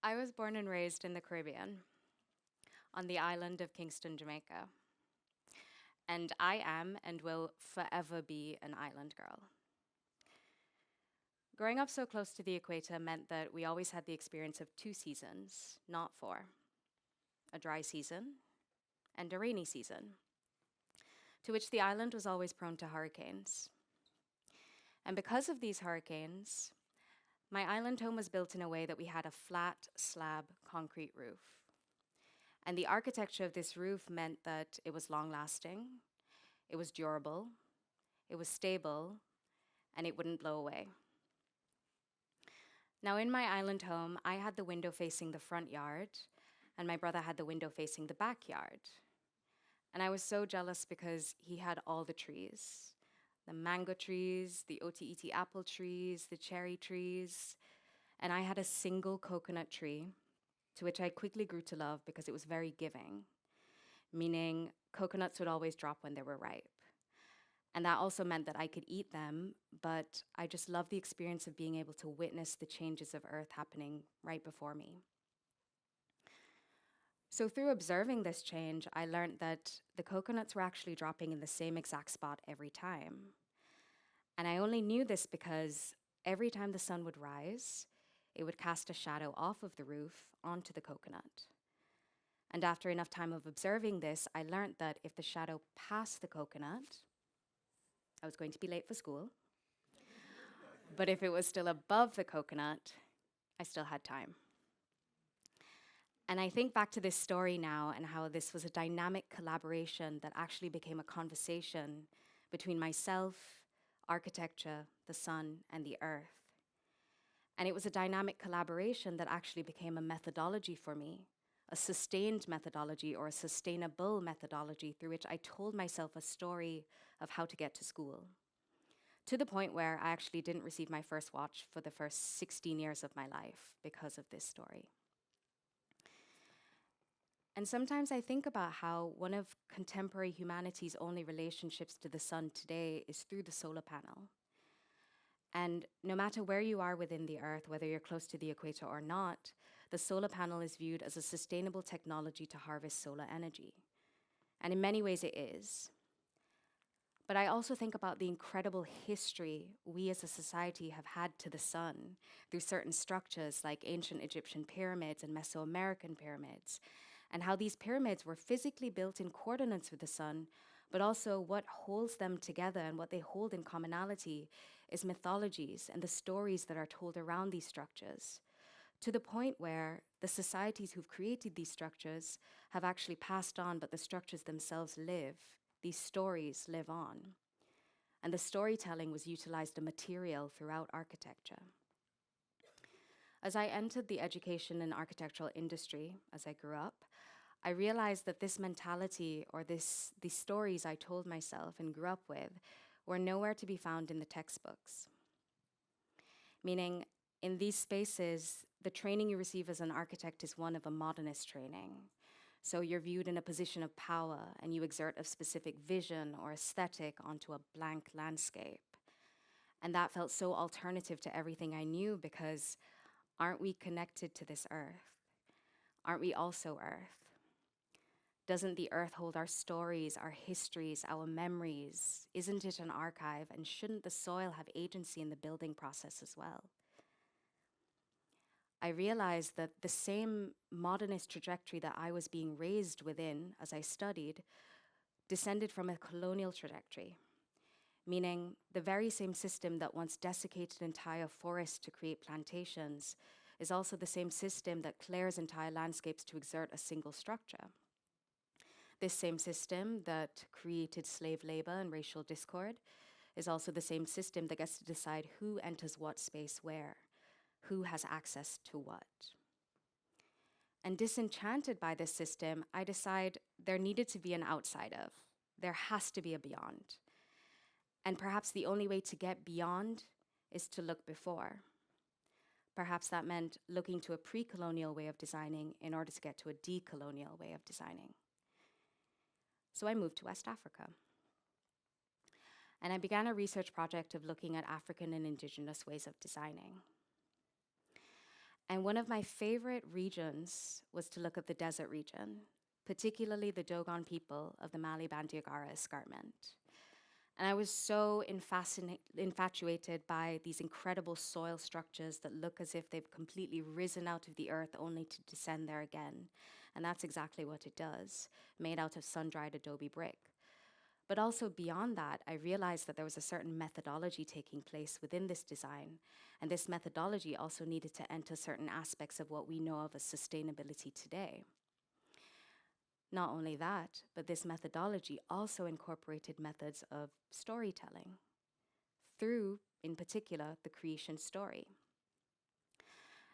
I was born and raised in the Caribbean, on the island of Kingston, Jamaica. And I am and will forever be an island girl. Growing up so close to the equator meant that we always had the experience of two seasons, not four: a dry season and a rainy season, to which the island was always prone to hurricanes. And because of these hurricanes, my island home was built in a way that we had a flat slab concrete roof. And the architecture of this roof meant that it was long-lasting, it was durable, it was stable, and it wouldn't blow away. Now, in my island home, I had the window facing the front yard, and my brother had the window facing the backyard. And I was so jealous because he had all the trees: the mango trees, the OTET apple trees, the cherry trees, and I had a single coconut tree, to which I quickly grew to love because it was very giving, meaning coconuts would always drop when they were ripe. And that also meant that I could eat them, but I just loved the experience of being able to witness the changes of Earth happening right before me. So through observing this change, I learned that the coconuts were actually dropping in the same exact spot every time. And I only knew this because every time the sun would rise, it would cast a shadow off of the roof onto the coconut. And after enough time of observing this, I learned that if the shadow passed the coconut, I was going to be late for school. But if it was still above the coconut, I still had time. And I think back to this story now and how this was a dynamic collaboration that actually became a conversation between myself, architecture, the sun, and the earth. And it was a dynamic collaboration that actually became a methodology for me, a sustained methodology or a sustainable methodology through which I told myself a story of how to get to school, to the point where I actually didn't receive my first watch for the first 16 years of my life because of this story. And sometimes I think about how one of contemporary humanity's only relationships to the sun today is through the solar panel. And no matter where you are within the earth, whether you're close to the equator or not, the solar panel is viewed as a sustainable technology to harvest solar energy. And in many ways it is. But I also think about the incredible history we as a society have had to the sun through certain structures like ancient Egyptian pyramids and Mesoamerican pyramids, and how these pyramids were physically built in coordinates with the sun, but also what holds them together and what they hold in commonality is mythologies and the stories that are told around these structures, to the point where the societies who've created these structures have actually passed on, but the structures themselves live. These stories live on. And the storytelling was utilized as a material throughout architecture. As I entered the education and architectural industry, as I grew up, I realized that this mentality or these stories I told myself and grew up with were nowhere to be found in the textbooks. Meaning, in these spaces, the training you receive as an architect is one of a modernist training. So you're viewed in a position of power and you exert a specific vision or aesthetic onto a blank landscape. And that felt so alternative to everything I knew because aren't we connected to this earth? Aren't we also earth? Doesn't the earth hold our stories, our histories, our memories? Isn't it an archive? And shouldn't the soil have agency in the building process as well? I realized that the same modernist trajectory that I was being raised within as I studied descended from a colonial trajectory, meaning the very same system that once desiccated entire forests to create plantations is also the same system that clears entire landscapes to exert a single structure. This same system that created slave labor and racial discord is also the same system that gets to decide who enters what space where, who has access to what. And disenchanted by this system, I decide there needed to be an outside of. There has to be a beyond. And perhaps the only way to get beyond is to look before. Perhaps that meant looking to a pre-colonial way of designing in order to get to a decolonial way of designing. So I moved to West Africa. And I began a research project of looking at African and Indigenous ways of designing. And one of my favorite regions was to look at the desert region, particularly the Dogon people of the Mali-Bandiagara escarpment. And I was so infatuated by these incredible soil structures that look as if they've completely risen out of the earth only to descend there again. And that's exactly what it does, made out of sun-dried adobe brick. But also beyond that, I realized that there was a certain methodology taking place within this design. And this methodology also needed to enter certain aspects of what we know of as sustainability today. Not only that, but this methodology also incorporated methods of storytelling through, in particular, the creation story.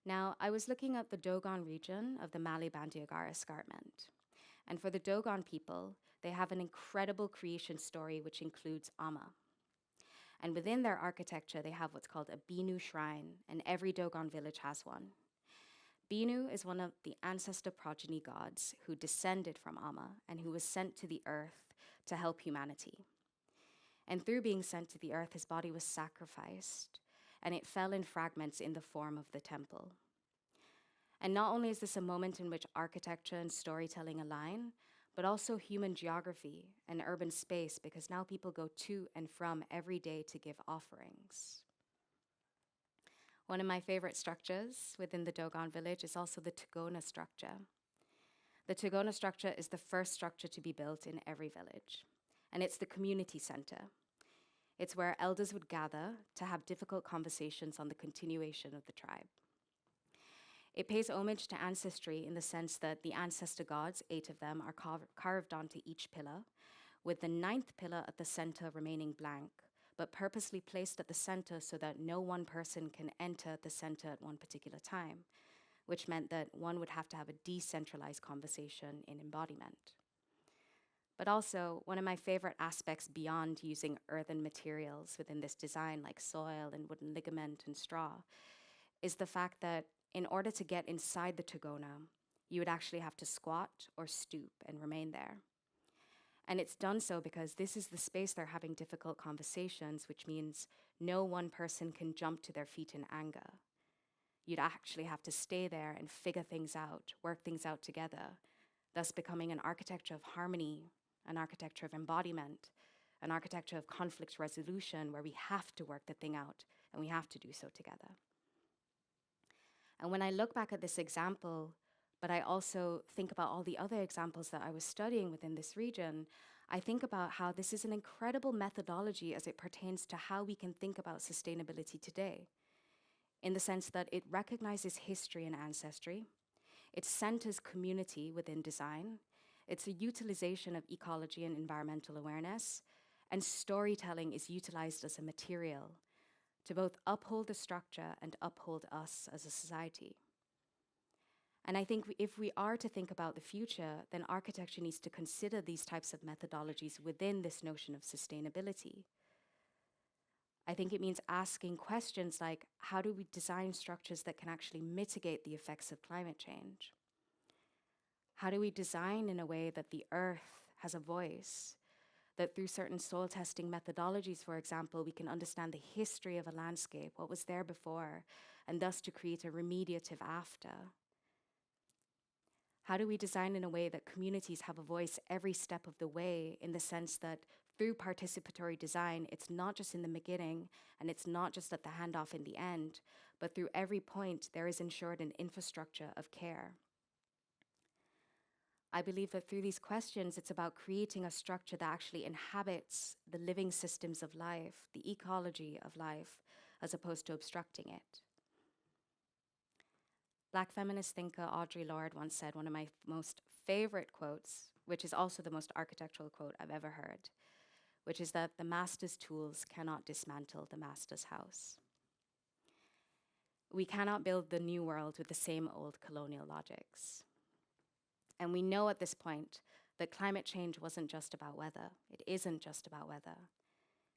Now, I was looking at the Dogon region of the Mali-Bandiagara escarpment. And for the Dogon people, they have an incredible creation story which includes Amma. And within their architecture, they have what's called a Binu shrine, and every Dogon village has one. Binu is one of the ancestor progeny gods who descended from Amma and who was sent to the earth to help humanity. And through being sent to the earth, his body was sacrificed, and it fell in fragments in the form of the temple. And not only is this a moment in which architecture and storytelling align, but also human geography and urban space, because now people go to and from every day to give offerings. One of my favorite structures within the Dogon village is also the Tagona structure. The Tagona structure is the first structure to be built in every village, and it's the community center. It's where elders would gather to have difficult conversations on the continuation of the tribe. It pays homage to ancestry in the sense that the ancestor gods, 8 of them, are carved onto each pillar, with the 9th pillar at the center remaining blank, but purposely placed at the center so that no one person can enter the center at one particular time, which meant that one would have to have a decentralized conversation in embodiment. But also, one of my favorite aspects beyond using earthen materials within this design, like soil and wooden ligament and straw, is the fact that in order to get inside the Tagona, you would actually have to squat or stoop and remain there. And it's done so because this is the space they're having difficult conversations, which means no one person can jump to their feet in anger. You'd actually have to stay there and figure things out, work things out together, thus becoming an architecture of harmony, an architecture of embodiment, an architecture of conflict resolution where we have to work the thing out and we have to do so together. And when I look back at this example, but I also think about all the other examples that I was studying within this region, I think about how this is an incredible methodology as it pertains to how we can think about sustainability today, in the sense that it recognizes history and ancestry, it centers community within design, it's a utilization of ecology and environmental awareness, and storytelling is utilized as a material to both uphold the structure and uphold us as a society. And I think if we are to think about the future, then architecture needs to consider these types of methodologies within this notion of sustainability. I think it means asking questions like, how do we design structures that can actually mitigate the effects of climate change? How do we design in a way that the earth has a voice? That through certain soil testing methodologies, for example, we can understand the history of a landscape, what was there before, and thus to create a remediative after. How do we design in a way that communities have a voice every step of the way, in the sense that through participatory design, it's not just in the beginning and it's not just at the handoff in the end, but through every point there is ensured an infrastructure of care. I believe that through these questions, it's about creating a structure that actually inhabits the living systems of life, the ecology of life, as opposed to obstructing it. Black feminist thinker Audre Lorde once said one of my most favorite quotes, which is also the most architectural quote I've ever heard, which is that the master's tools cannot dismantle the master's house. We cannot build the new world with the same old colonial logics. And we know at this point that climate change wasn't just about weather. It isn't just about weather.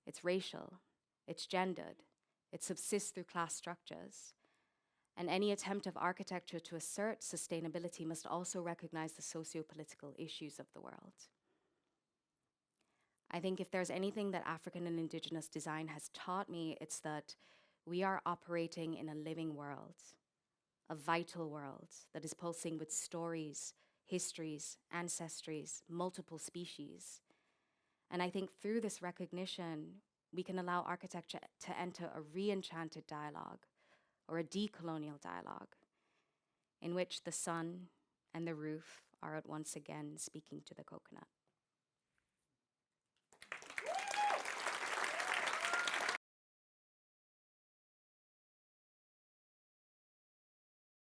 It's racial, it's gendered, it subsists through class structures. And any attempt of architecture to assert sustainability must also recognize the socio-political issues of the world. I think if there's anything that African and Indigenous design has taught me, it's that we are operating in a living world. a vital world that is pulsing with stories, histories, ancestries, multiple species. And I think through this recognition, we can allow architecture to enter a re-enchanted dialogue or a decolonial dialogue in which the sun and the roof are at once again speaking to the coconut.